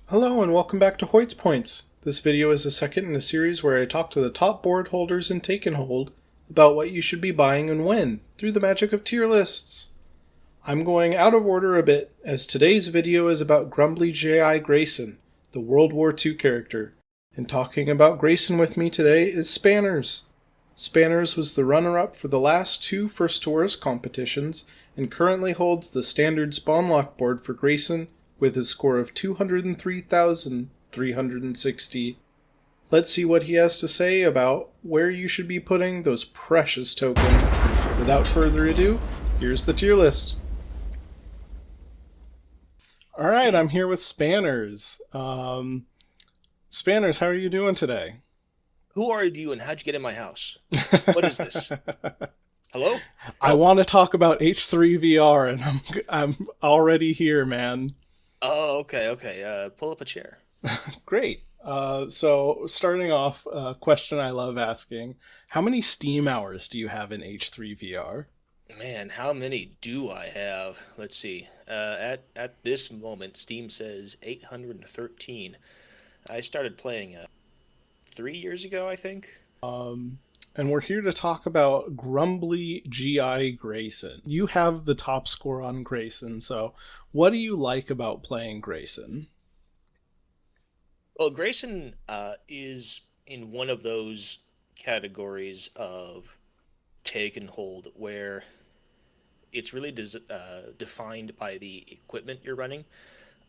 Hello and welcome back to Hoyt's Points. This video is the second in a series where I talk to the top board holders in Take and Hold about what you should be buying and when, through the magic of tier lists. I'm going out of order a bit, as today's video is about Grumbly J.I. Grayson, the World War II character. And talking about Grayson with me today is Spanners. Spanners was the runner-up for the last two First to Worst competitions, and currently holds the standard spawn lock board for Grayson with his score of 203,360. Let's see what he has to say about where you should be putting those precious tokens. Without further ado, here's the tier list. Alright, I'm here with Spanners. Spanners, how are you doing today? Who are you and how'd you get in my house? What is this? Hello? I want to talk about H3VR, and I'm already here, man. Oh, okay. Pull up a chair. Great. So starting off, a question I love asking: how many Steam hours do you have in H3VR? Man, how many do I have? Let's see. At this moment, Steam says 813. I started playing 3 years ago, I think. And we're here to talk about Grumbly G.I. Grayson. You have the top score on Grayson, so what do you like about playing Grayson? Well, Grayson is in one of those categories of take and hold where it's really defined by the equipment you're running.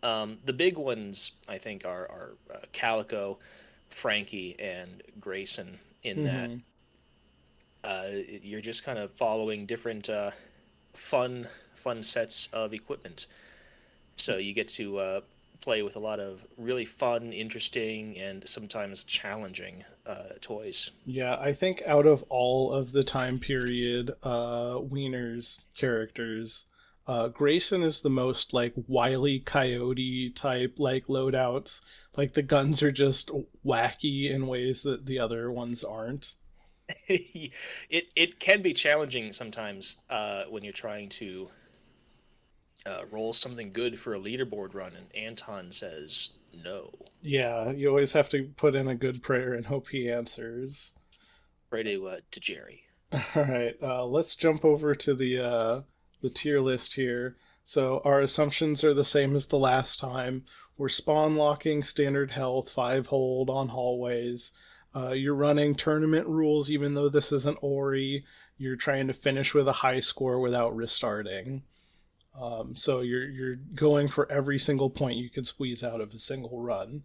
The big ones, I think, are Calico, Frankie, and Grayson, in that Mm-hmm. you're just kind of following different fun sets of equipment. So you get to play with a lot of really fun, interesting, and sometimes challenging toys. Yeah, I think out of all of the time period Wiener's characters, Grayson is the most like Wile E. Coyote type like loadouts. Like the guns are just wacky in ways that the other ones aren't. It can be challenging sometimes when you're trying to roll something good for a leaderboard run, and Anton says no. Yeah, you always have to put in a good prayer and hope he answers. Pray to Jerry. All right, let's jump over to the tier list here. So our assumptions are the same as the last time. We're spawn locking standard health, 5 hold on hallways. You're running tournament rules, even though this isn't Ori. You're trying to finish with a high score without restarting. So you're going for every single point you can squeeze out of a single run.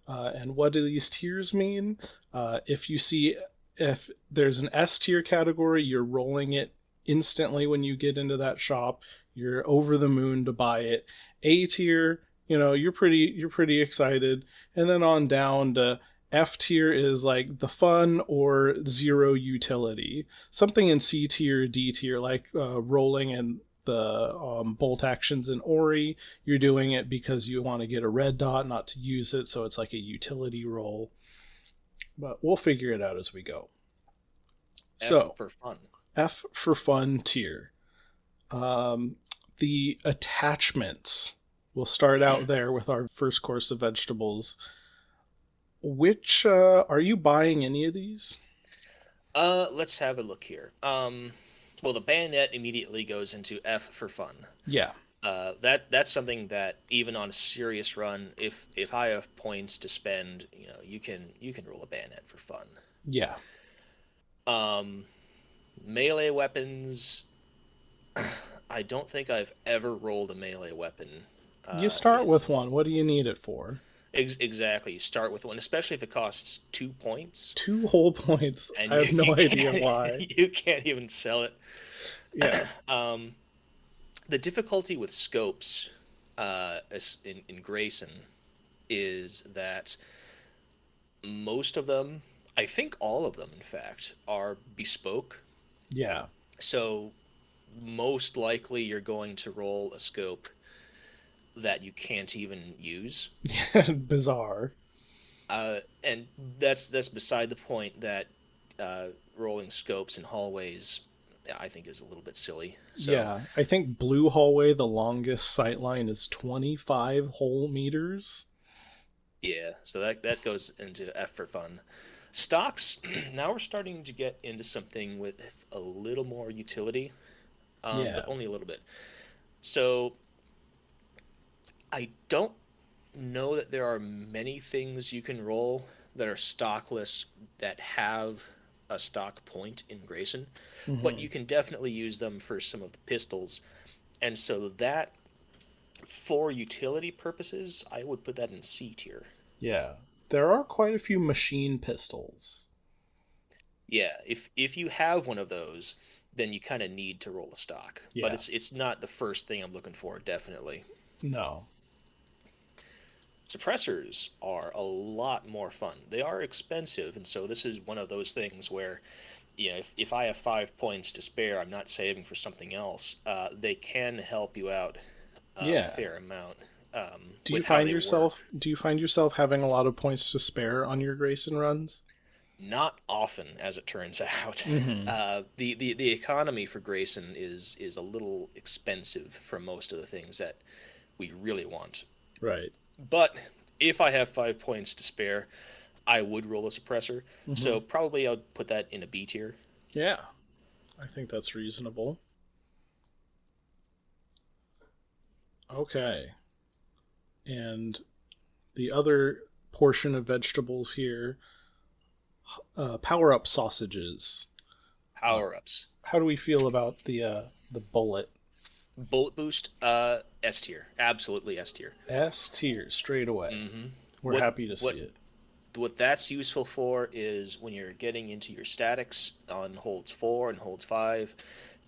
And what do these tiers mean? If there's an S tier category, you're rolling it instantly when you get into that shop. You're over the moon to buy it. A tier, you're pretty excited, and then on down to F tier is like the fun or zero utility. Something in C tier, D tier, like rolling and the bolt actions in Ori. You're doing it because you want to get a red dot, not to use it, so it's like a utility roll. But we'll figure it out as we go. F So, for fun. F for fun tier. The attachments. We'll start out there with our first course of vegetables. Which, are you buying any of these? Let's have a look here. Well, the bayonet immediately goes into F for fun. Yeah. That's something that even on a serious run, if I have points to spend, you can roll a bayonet for fun. Yeah. Um, Melee weapons. I don't think I've ever rolled a melee weapon. You start In with one. What do you need it for? exactly, you start with one, especially if it costs 2 points, 2 whole points. and I have you no idea can't why. you can't even sell it. Yeah. Um, the difficulty with scopes in Grayson is that most of them, I think all of them, in fact, are bespoke. Yeah. So most likely you're going to roll a scope that you can't even use. Bizarre. And that's beside the point. That rolling scopes in hallways, I think, is a little bit silly. So Yeah. I think Blue Hallway, the longest sight line is 25 whole meters. Yeah, so that goes into F for fun. Stocks, now we're starting to get into something with a little more utility, but Yeah. only a little bit. So I don't know that there are many things you can roll that are stockless that have a stock point in Grayson, but Hmm. you can definitely use them for some of the pistols. And so that, for utility purposes, I would put that in C tier. Yeah. There are quite a few machine pistols. Yeah, if you have one of those, then you kind of need to roll a stock. But Yeah. it's not the first thing I'm looking for, definitely. No. Suppressors are a lot more fun. They are expensive, and so this is one of those things where, if I have 5 points to spare, I'm not saving for something else. They can help you out a Yeah. fair amount with how Find they work. yourself having a lot of points to spare on your Grayson runs? Not often, as it turns out. Hmm. The economy for Grayson is a little expensive for most of the things that we really want. Right. But if I have 5 points to spare, I would roll a suppressor. Hmm. So probably I'll put that in a B tier. Yeah. I think that's reasonable. Okay. And the other portion of vegetables here, Powerup Sausages. Uh, Power ups. how do we feel about the bullet? Bullet boost, S tier. Absolutely S tier. S tier straight away. Mm-hmm. We're What happy to see what it. what that's useful for is when you're getting into your statics on holds 4 and holds 5,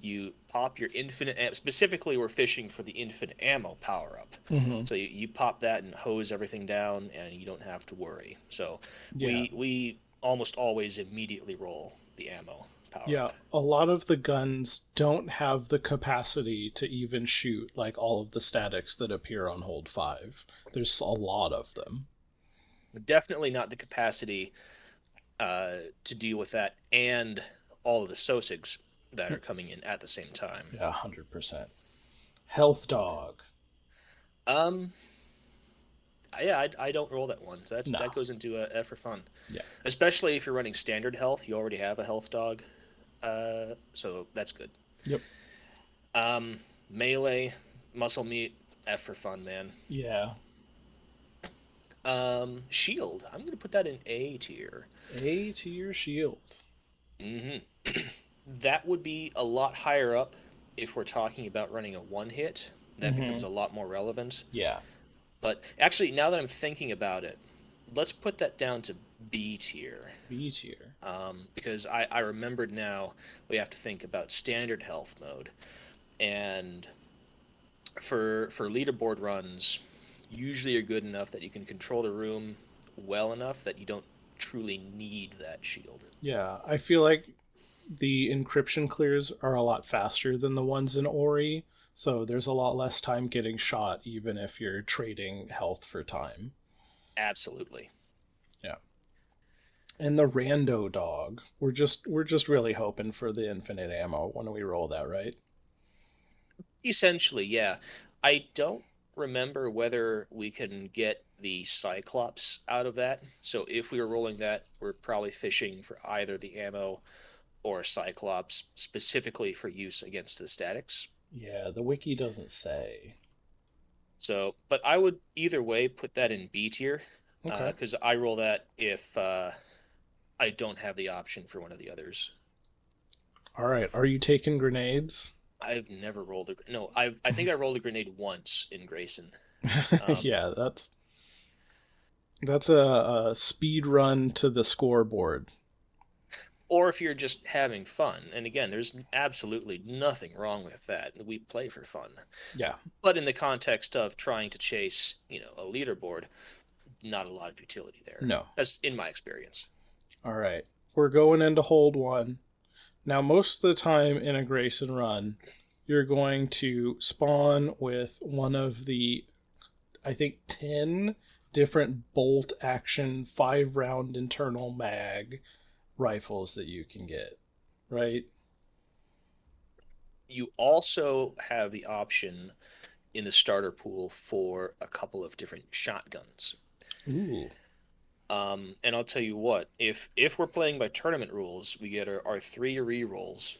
you pop your infinite specifically we're fishing for the infinite ammo power up. Hmm. So you pop that and hose everything down and you don't have to worry. So Yeah. we almost always immediately roll the ammo power Yeah, up. a lot of the guns don't have the capacity to even shoot like all of the statics that appear on hold 5. There's a lot of them. Definitely not the capacity to deal with that and all of the Sosigs that are coming in at the same time. Yeah, 100%. Health dog. Um, yeah, I don't roll that one. So No. that goes into a F for fun, Yeah. especially if you're running standard health. You already have a health dog, so that's good. Yep. Melee, muscle meat, F for fun, man. Yeah. Shield, I'm gonna put that in A tier. A tier shield. Hmm. That would be a lot higher up if we're talking about running a one hit. That becomes Hmm. a lot more relevant. Yeah. But actually, now that I'm thinking about it, let's put that down to B tier. B tier. Because I remembered now we have to think about standard health mode. And for leaderboard runs, usually are good enough that you can control the room well enough that you don't truly need that shield. Yeah, I feel like the encryption clears are a lot faster than the ones in Ori, so there's a lot less time getting shot even if you're trading health for time. Absolutely. Yeah. And the rando dog. We're just really hoping for the infinite ammo when we roll that, right? Essentially, yeah. I don't remember whether we can get the Cyclops out of that. So if we were rolling that, we're probably fishing for either the ammo or Cyclops specifically for use against the statics. Yeah, the wiki doesn't say. So, but I would either way put that in B tier Okay. because I roll that if I don't have the option for one of the others. All right. Are you taking grenades? I've never rolled a no. I think I rolled a grenade once in Grayson. Um, Yeah, that's a speed run to the scoreboard. or if you're just having fun. And again, there's absolutely nothing wrong with that. We play for fun. Yeah. But in the context of trying to chase, a leaderboard, not a lot of utility there. No. That's in my experience. All right. We're going into hold 1. Now, most of the time in a Grayson run, you're going to spawn with one of the, I think, 10 different bolt action 5-round internal mag rifles that you can get, right? You also have the option in the starter pool for a couple of different shotguns. Ooh. And I'll tell you what, if we're playing by tournament rules, we get our 3 re-rolls.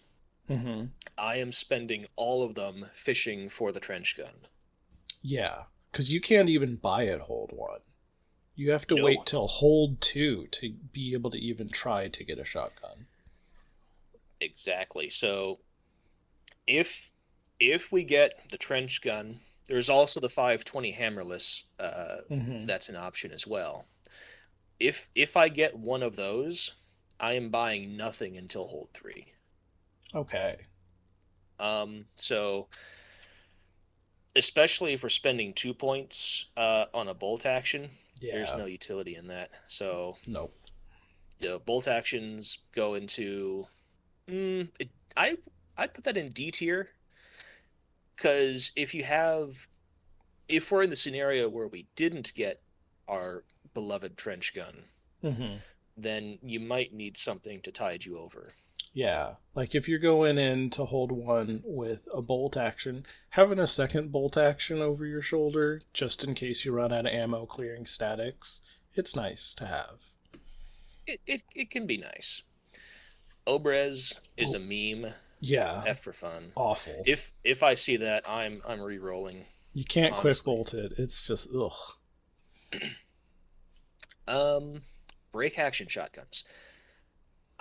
Mm-hmm. I am spending all of them fishing for the trench gun. Yeah, because you can't even buy it hold one. You have to No, wait till hold two to be able to even try to get a shotgun. exactly. So if if we get the trench gun, there's also the 520 hammerless. Mm-hmm. That's an option as well. If I get one of those, I am buying nothing until hold 3. Okay. So especially if we're spending 2 points on a bolt action, there's Yeah. no utility in that. So Nope. the bolt actions go into it, I I'd put that in D tier because if we're in the scenario where we didn't get our beloved trench gun, Mm-hmm. then you might need something to tide you over. Yeah. Like if you're going in to hold one with a bolt action, having a second bolt action over your shoulder, just in case you run out of ammo clearing statics, it's nice to have. It can be nice. Obrez is Oh, a meme. yeah. F for fun. Awful. If I see that, I'm re-rolling. You can't quick Honestly. bolt it. It's just, ugh. Um, Break action shotguns.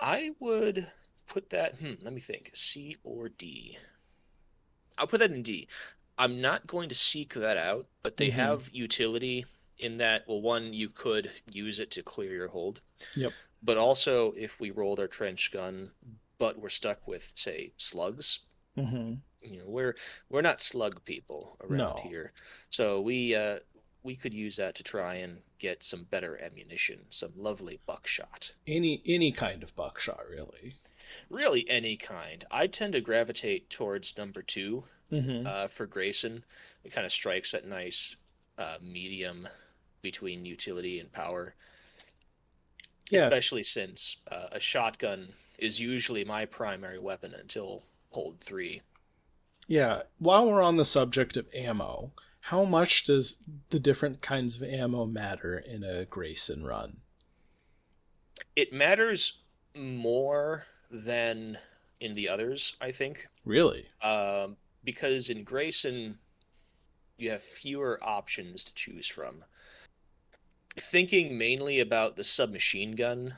I would put that. Let me think. C or D. I'll put that in D. I'm not going to seek that out, but they Mm-hmm. have utility in that. Well, one, you could use it to clear your hold, Yep. but also if we rolled our trench gun, but we're stuck with, say, slugs. Mm-hmm. We're not slug people around No. here, so we could use that to try and get some better ammunition, some lovely buckshot. Any kind of buckshot, really. Really, any kind. I tend to gravitate towards number 2 Mm-hmm. for Grayson. It kind of strikes that nice medium between utility and power, Yes. especially since a shotgun is usually my primary weapon until hold 3. Yeah. While we're on the subject of ammo, how much does the different kinds of ammo matter in a Grayson run? It matters more than in the others, I think, Really? um, because in Grayson you have fewer options to choose from. Thinking mainly about the submachine gun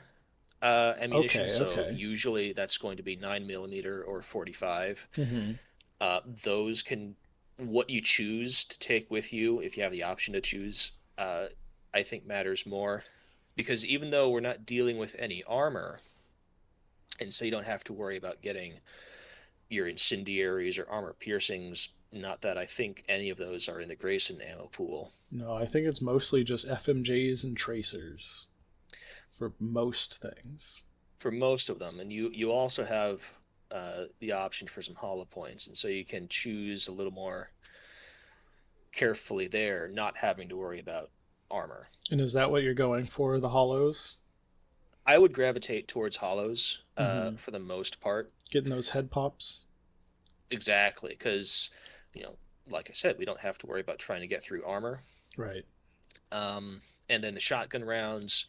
ammunition, Okay, so okay. usually that's going to be 9 millimeter or 45. Mm-hmm. Those can what you choose to take with you if you have the option to choose. I think matters more because even though we're not dealing with any armor, and so you don't have to worry about getting your incendiaries or armor piercings. Not that I think any of those are in the Grayson ammo pool. No, I think it's mostly just FMJs and tracers for most things. For most of them, and you also have the option for some hollow points, and so you can choose a little more carefully there, not having to worry about armor. And is that what you're going for, the hollows? I would gravitate towards hollows Mm-hmm. for the most part. Getting those head pops? Exactly, because you know, like I said, we don't have to worry about trying to get through armor. Right. And then the shotgun rounds.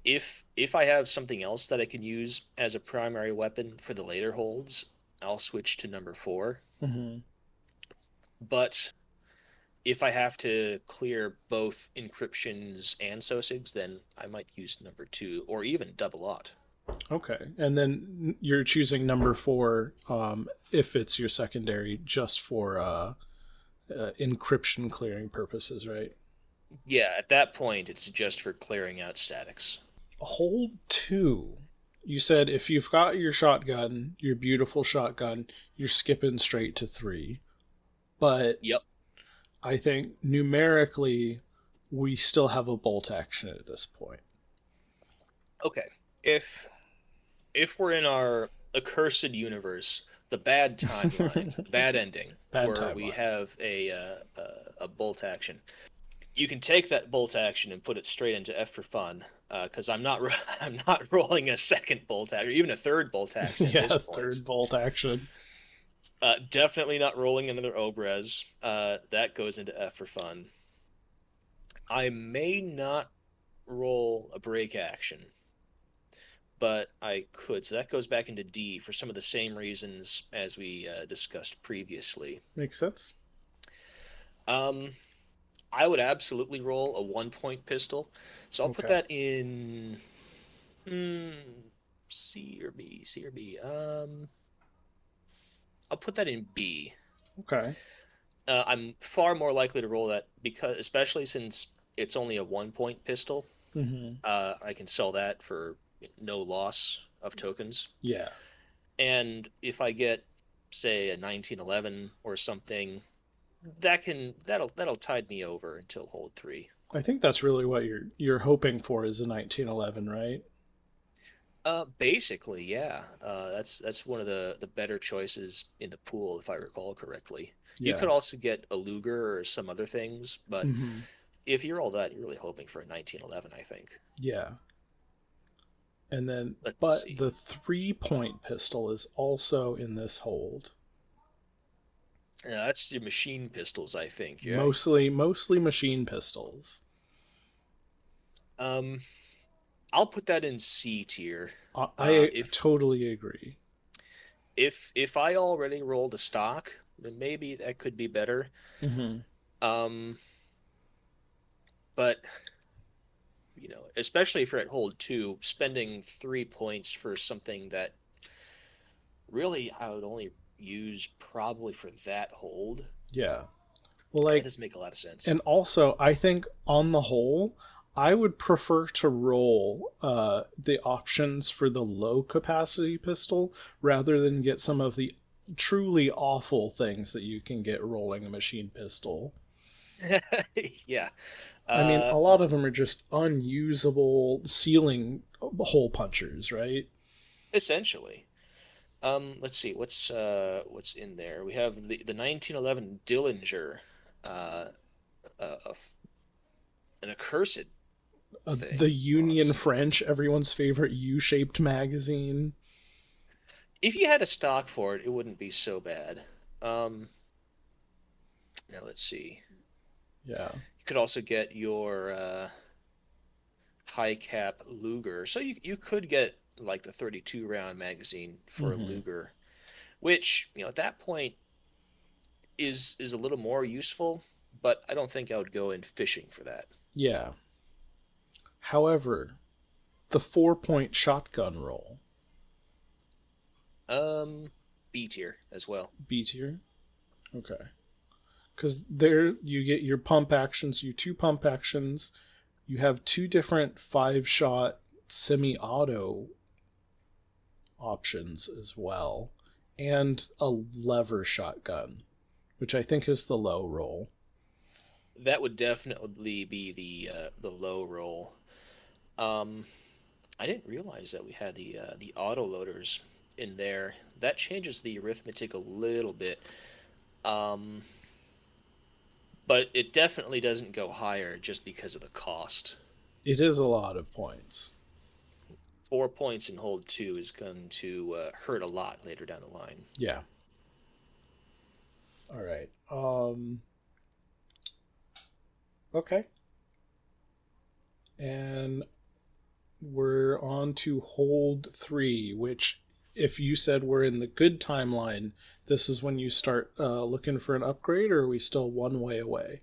If I have something else that I can use as a primary weapon for the later holds, I'll switch to number 4. Mm-hmm. But if I have to clear both encryptions and SOSIGs, then I might use number 2 or even double aught. Okay. And then you're choosing number four if it's your secondary just for encryption clearing purposes, right? Yeah, at that point, it's just for clearing out statics. Hold two. You said if you've got your shotgun, your beautiful shotgun, you're skipping straight to three. But Yep. I think numerically, we still have a bolt action at this point. Okay. If we're in our accursed universe, the bad timeline, the bad ending, Bad where we timeline. have a bolt action, you can take that bolt action and put it straight into F for fun. Because I'm not rolling a second bolt action or even a third bolt action at Yeah, this point. third bolt action. Definitely not rolling another Obrez. That goes into F for fun. I may not roll a break action, but I could. So that goes back into D for some of the same reasons as we discussed previously. Makes sense. Um, I would absolutely roll a 1 point pistol. So I'll put Okay. that in hmm, C or B. C or B. I'll put that in B. Okay. I'm far more likely to roll that because, especially since it's only a 1 point pistol, Mm-hmm. I can sell that for no loss of tokens. Yeah. And if I get, say, a 1911 or something, that'll tide me over until hold three. I think that's really what you're hoping for is a 1911, right? Basically, yeah. That's one of the better choices in the pool, if I recall correctly. You Yeah. could also get a Luger or some other things, but Mm-hmm. if you're all that, you're really hoping for a 1911, I think. Yeah. And then, Let's but see. the 3 point pistol is also in this hold. That's your machine pistols, I think. Yeah. Mostly machine pistols. Um, I'll put that in C tier. I If totally agree. if I already rolled a stock, then maybe that could be better. Mm-hmm. Um, but especially if you're at hold two, spending 3 points for something that really I would only use probably for that hold, Yeah. Well, that like, doesn't make a lot of sense. and also, I think on the whole, I would prefer to roll the options for the low capacity pistol rather than get some of the truly awful things that you can get rolling a machine pistol. Yeah. I mean, Uh, a lot of them are just unusable ceiling hole punchers, right? Essentially. Let's see what's in there. We have the 1911 Dillinger, uh, uh, a, an accursed The thing, Union honestly. French, everyone's favorite U-shaped magazine. If you had a stock for it, it wouldn't be so bad. Um, Now let's see. Yeah. You could also get your high cap Luger. So you could get like the 32 round magazine for a Mm-hmm. Luger, which at that point is a little more useful. But I don't think I would go in fishing for that. Yeah. However, the 4 point shotgun roll, Um, B tier as well. B tier. Okay. Because there you get your pump actions, your two pump actions. You have two different 5 shot semi auto options as well, and a lever shotgun, which I think is the low roll. That would definitely be the low roll. Um, I didn't realize that we had the auto loaders in there. That changes the arithmetic a little bit. Um, but it definitely doesn't go higher just because of the cost. It is a lot of points. 4 points in hold two is going to hurt a lot later down the line. Yeah. All right. Okay. And we're on to hold three, which, if you said we're in the good timeline, this is when you start looking for an upgrade, or are we still one way away?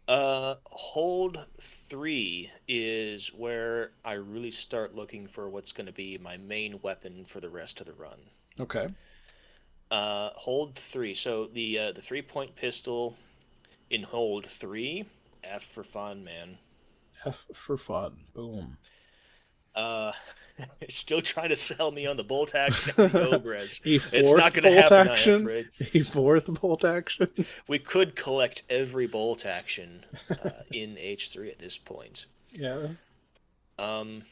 Hold three is where I really start looking for what's going to be my main weapon for the rest of the run. Okay. Hold three. So the 3 point pistol in hold three. F for fun, man. F for fun. Boom. Uh, Still trying to sell me on the bolt action and the ogres. A It's not fourth going to bolt happen. I'm action? afraid. A fourth bolt action? We could collect every bolt action in H3 at this point. Yeah. Um,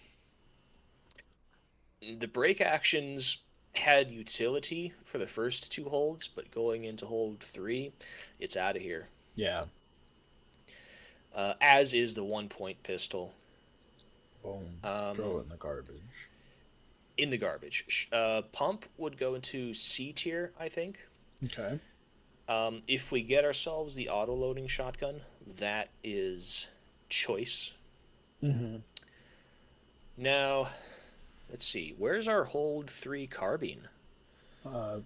the break actions had utility for the first two holds, but going into hold three, it's out of here. Yeah. As is the 1 point pistol. Boom. Um, Throw it in the garbage. in the garbage. Pump would go into C tier, I think. Okay. If we get ourselves the auto-loading shotgun, that is choice. Hmm. Now, let's see. Where's our hold 3 carbine? Uh,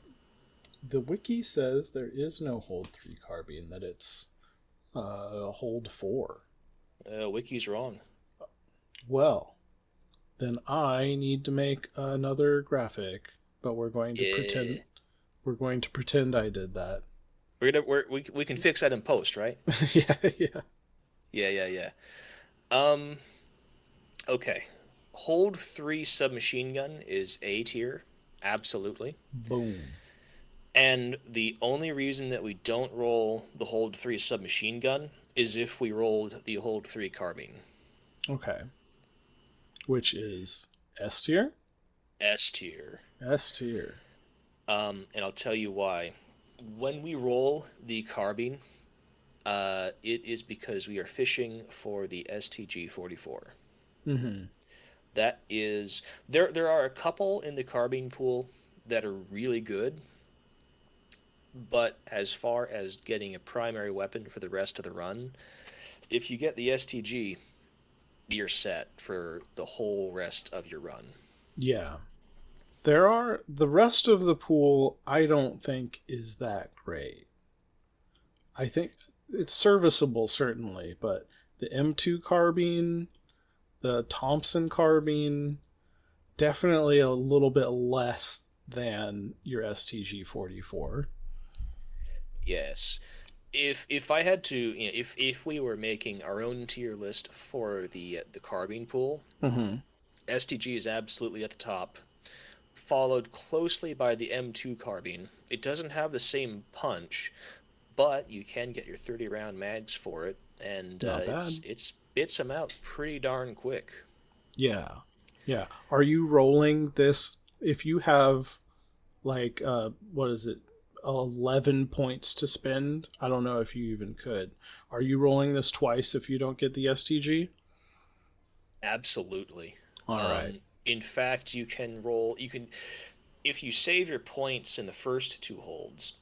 the wiki says there is no hold 3 carbine, that it's hold 4. Wiki's wrong. Well, then I need to make another graphic, but Yeah. we're going to pretend I did that. We can fix that in post, right? Yeah, yeah. Yeah, yeah, yeah. Um, okay. Hold 3 submachine gun is A tier, absolutely. Boom. And the only reason that we don't roll the Hold 3 submachine gun is if we rolled the Hold 3 carbine. Okay. Which is S tier? S tier. S tier. And I'll tell you why. When we roll the carbine, it is because we are fishing for the STG 44. Mm-hmm. That is there are a couple in the carbine pool that are really good, but as far as getting a primary weapon for the rest of the run, if you get the STG, you're set for the whole rest of your run. Yeah. There are the rest of the pool I don't think is that great. I think it's serviceable certainly, but the M2 carbine, the Thompson carbine, definitely a little bit less than your STG 44. Yes. If I had to, if we were making our own tier list for the carbine pool, Mm-hmm. STG is absolutely at the top, followed closely by the M2 carbine. It doesn't have the same punch, but you can get your 30 round mags for it, and Not it's bad. it spits them out pretty darn quick. Yeah. Yeah. Are you rolling this if you have like what is it? 11 points to spend. I don't know if you even could. Are you rolling this twice if you don't get the STG? Absolutely. All right. In fact, you can roll. You can if you save your points in the first two holds,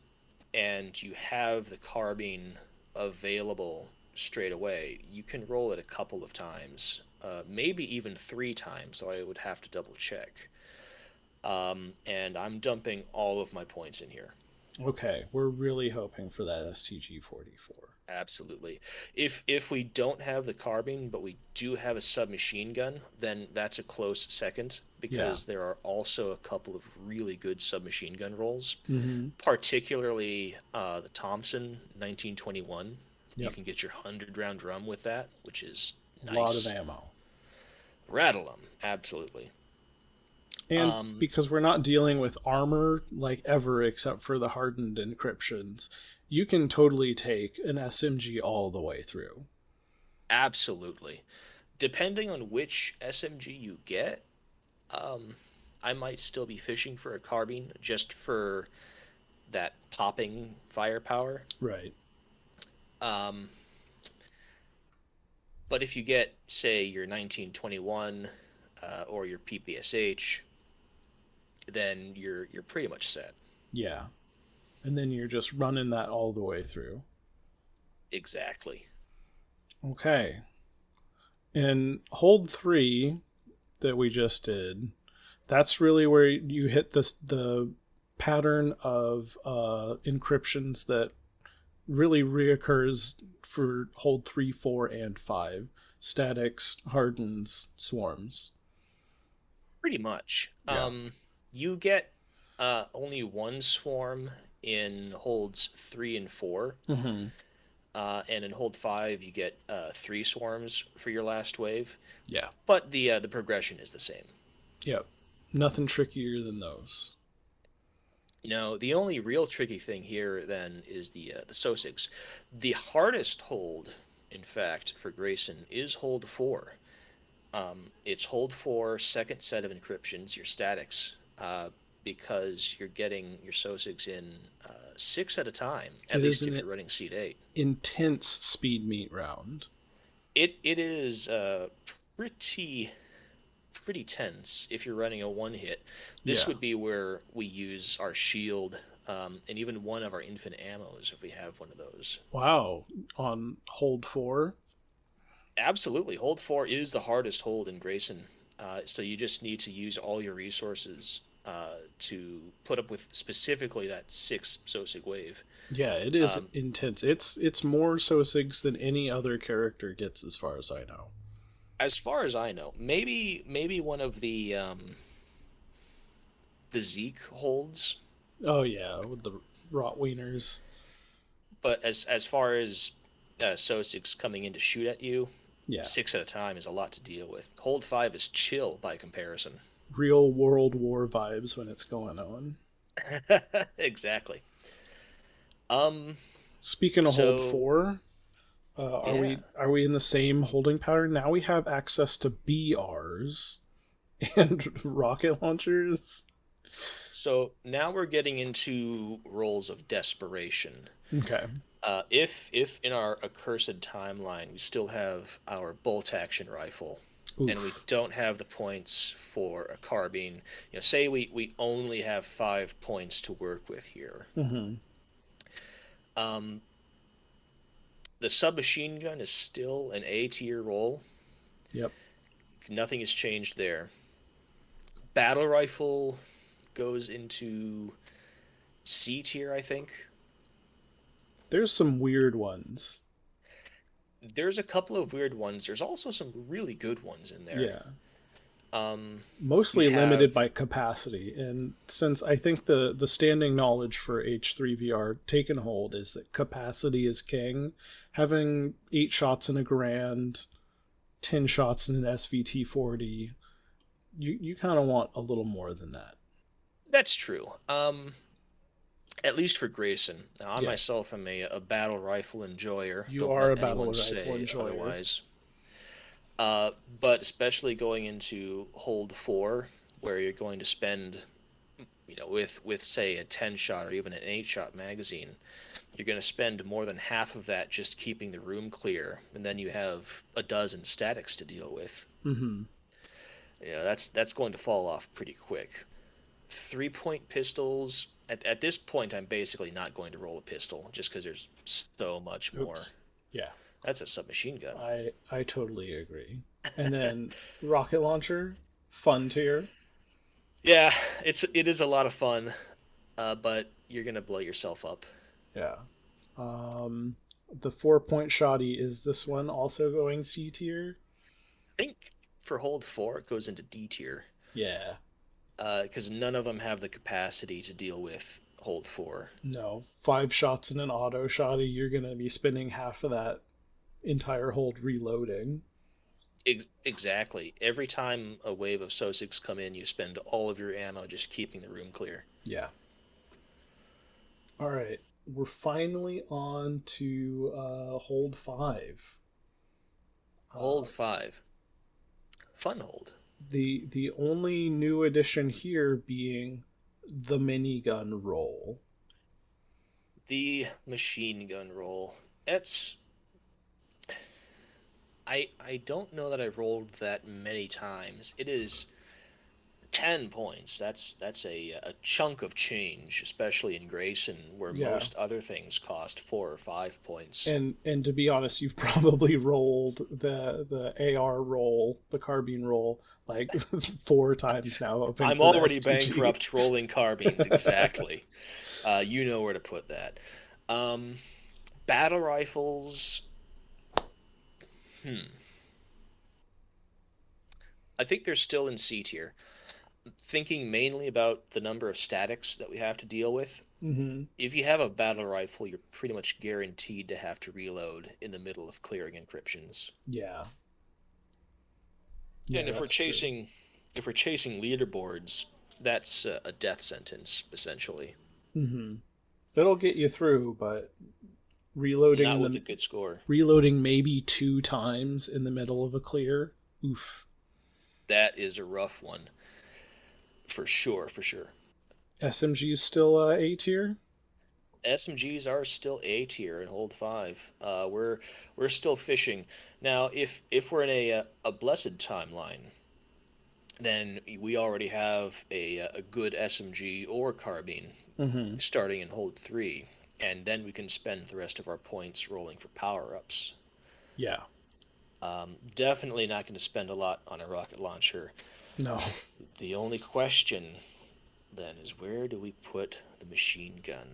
and you have the carbine available straight away, you can roll it a couple of times, maybe even 3 times. So I would have to double check. And I'm dumping all of my points in here. Okay, we're really hoping for that STG 44. Absolutely. If we don't have the carbine, but we do have a submachine gun, then that's a close second Yeah. because there are also a couple of really good submachine gun rolls, Mm-hmm. particularly the Thompson 1921. You Yep. can get your 100 round drum with that, which is A lot of nice. ammo. Rattle them, absolutely. And Um, because we're not dealing with armor like ever except for the hardened encryptions, you can totally take an SMG all the way through. Absolutely. Depending on which SMG you get, um, I might still be fishing for a carbine just for that popping firepower. Right. Um, but if you get, say, your 1921 or your PPSH, then you're pretty much set. Yeah. And then you're just running that all the way through. Exactly. Okay. In hold 3 that we just did, that's really where you hit the pattern of encryptions that really reoccurs for hold 3, 4, and 5. Statics, hardens, swarms. Pretty much. Yeah. You get only one swarm in holds 3 and 4. Mm-hmm. And in hold 5, you get 3 swarms for your last wave. Yeah. But the progression is the same. Yep. Nothing trickier than those. No, the only real tricky thing here then is the Sosigs. The hardest hold, in fact, for Grayson is hold 4. It's hold 4, second set of encryptions, your statics, because you're getting your Sosigs in 6 at a time, at It is least if an you're running Seed 8. intense speed meet round. It is pretty tense if you're running a one hit. This Yeah. would be where we use our shield and even one of our infinite ammos if we have one of those. Wow. On hold 4? Absolutely. Hold 4 is the hardest hold in Grayson. So you just need to use all your resources to put up with specifically that 6 Sosig wave. Yeah, it is Um, intense. It's more Sosigs than any other character gets, as far as I know. as far as I know, maybe one of the Zeke holds, Oh yeah, with the Rotwieners. but as far as Sosigs coming in to shoot at you, Yeah, 6 at a time is a lot to deal with. Hold 5 is chill by comparison. real World War vibes when it's going on. Exactly. Um. Speaking of hold So 4, are yeah. we in the same holding pattern? Now we have access to BRs and rocket launchers. So now we're getting into roles of desperation. Okay. If in our accursed timeline we still have our bolt action rifle, and we Oof. don't have the points for a carbine, say we only have 5 points to work with here. Mm-hmm. Um, the submachine gun is still an A tier role. Yep. Nothing has changed there. Battle rifle goes into C tier, I think. There's some weird ones. There's a couple of weird ones. There's also some really good ones in there. Yeah. Um, we Mostly limited have by capacity. And since I think the standing knowledge for H3VR taken hold is that capacity is king, having 8 shots in a Garand, 10 shots in an SVT 40, you kind of want a little more than that. that's true. At least for Grayson. Now, I Yeah, myself am a battle rifle enjoyer. you Don't are let a battle anyone rifle say enjoyer. otherwise. But especially going into hold 4, where you're going to spend, with say a 10 shot or even an 8 shot magazine, you're going to spend more than half of that just keeping the room clear, and then you have a dozen statics to deal with. Mm-hmm. That's going to fall off pretty quick. 3-point pistols. At this point, I'm basically not going to roll a pistol just because there's so much more. Oops. Yeah, That's a submachine gun. I totally agree. And then rocket launcher, fun tier. Yeah, it is a lot of fun, but you're gonna blow yourself up. Yeah. Um, the 4-point shoddy, is this one also going C tier? I think for hold 4 it goes into D tier Yeah. because none of them have the capacity to deal with hold 4. No, 5 shots in an auto shoddy, you're gonna be spending half of that entire hold reloading. Exactly. Every time a wave of Sosigs come in, you spend all of your ammo just keeping the room clear. Yeah. All right, we're finally on to hold 5. Uh, Hold 5. Fun hold. the only new addition here being the minigun roll. The machine gun roll. It's I don't know that I've rolled that many times. It is 10 points. That's a chunk of change, especially in Grayson, where Yeah. most other things cost 4 or 5 points. And to be honest, you've probably rolled the AR roll, the carbine roll, like 4 times now, hoping I'm for the already STG. bankrupt rolling carbines, exactly. You know where to put that. Um, Battle rifles. Hmm. I think they're still in C tier. Thinking mainly about the number of statics that we have to deal with. Mm-hmm. If you have a battle rifle, you're pretty much guaranteed to have to reload in the middle of clearing encryptions. Yeah, And yeah, if we're that's true. chasing, if we're chasing leaderboards, that's a death sentence essentially. Mm-hmm. It'll get you through, but reloading Not in with the a good score. reloading maybe 2 times in the middle of a clear. Oof. That is a rough one, for sure, for sure. SMG's still A tier. SMGs are still A tier in Hold 5. We're still fishing now. If we're in a blessed timeline, then we already have a good SMG or carbine Mm-hmm. starting in hold 3, and then we can spend the rest of our points rolling for power ups. Yeah. Definitely not going to spend a lot on a rocket launcher. No. The only question then is, where do we put the machine gun?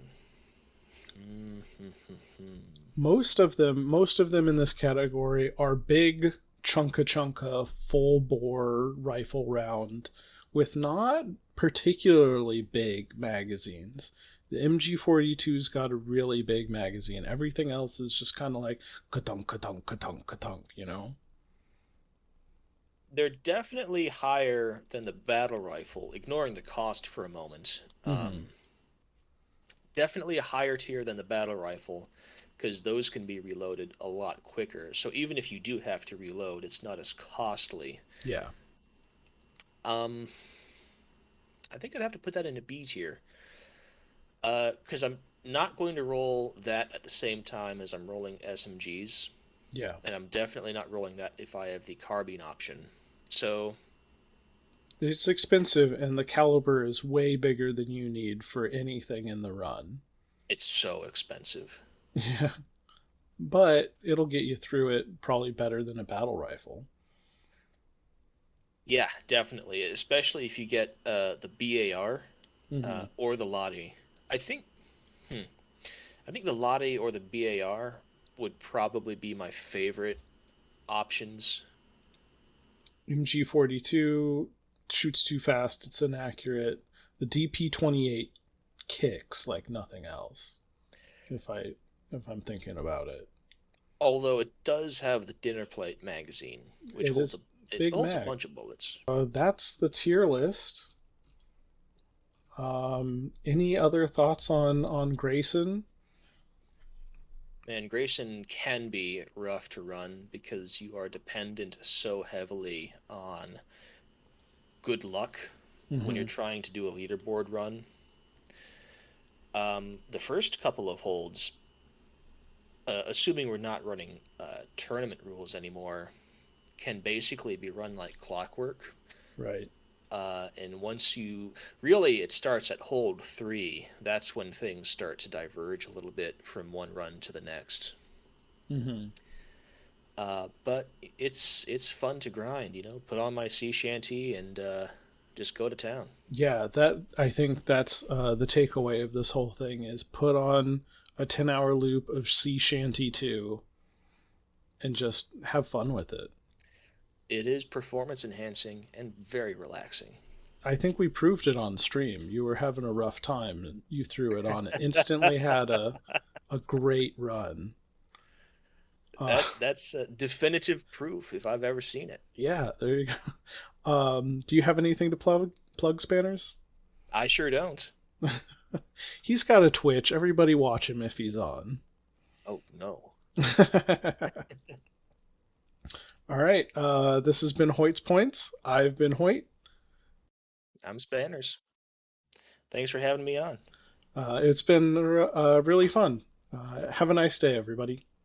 Most of them in this category are big chunka full bore rifle round with not particularly big magazines. The MG42's got a really big magazine. Everything else is just kind of like ka-tunk, ka-tunk, ka-tunk, ka-tunk, you know? They're definitely higher than the battle rifle, ignoring the cost for a moment. Mm-hmm. Definitely a higher tier than the battle rifle, because those can be reloaded a lot quicker. So even if you do have to reload, it's not as costly. Yeah. Um, I think I'd have to put that in a B tier, because I'm not going to roll that at the same time as I'm rolling SMGs, Yeah. and I'm definitely not rolling that if I have the carbine option. So It's expensive, and the caliber is way bigger than you need for anything in the run. it's so expensive. Yeah. But it'll get you through it probably better than a battle rifle. Yeah, definitely, especially if you get the BAR Mm-hmm. or the Lottie. I think, hmm, I think the Lottie or the BAR would probably be my favorite options. MG42 shoots too fast, it's inaccurate. The DP28 kicks like nothing else. If I if I'm thinking about it. Although it does have the dinner plate magazine, which It holds a is it big holds a mag. bunch of bullets. That's the tier list. Any other thoughts on Grayson? And Grayson can be rough to run because you are dependent so heavily on good luck when you're Mm-hmm. trying to do a leaderboard run. The first couple of holds, assuming we're not running tournament rules anymore, can basically be run like clockwork. Right. And once you really, it starts at hold 3. That's when things start to diverge a little bit from one run to the next. Mm-hmm. But it's fun to grind, Put on my sea shanty and just go to town. Yeah, that I think that's the takeaway of this whole thing is put on a 10-hour loop of Sea Shanty 2 and just have fun with it. It is performance enhancing and very relaxing. I think we proved it on stream. You were having a rough time and you threw it on. It instantly had a great run. Uh, That's definitive proof if I've ever seen it. yeah, there you go. Do you have anything to plug Spanners? I sure don't. He's got a Twitch. Everybody watch him if he's on. Oh no. All right. This has been Hoyt's Points. I've been Hoyt. I'm Spanners. Thanks for having me on. It's been really fun. Have a nice day, everybody.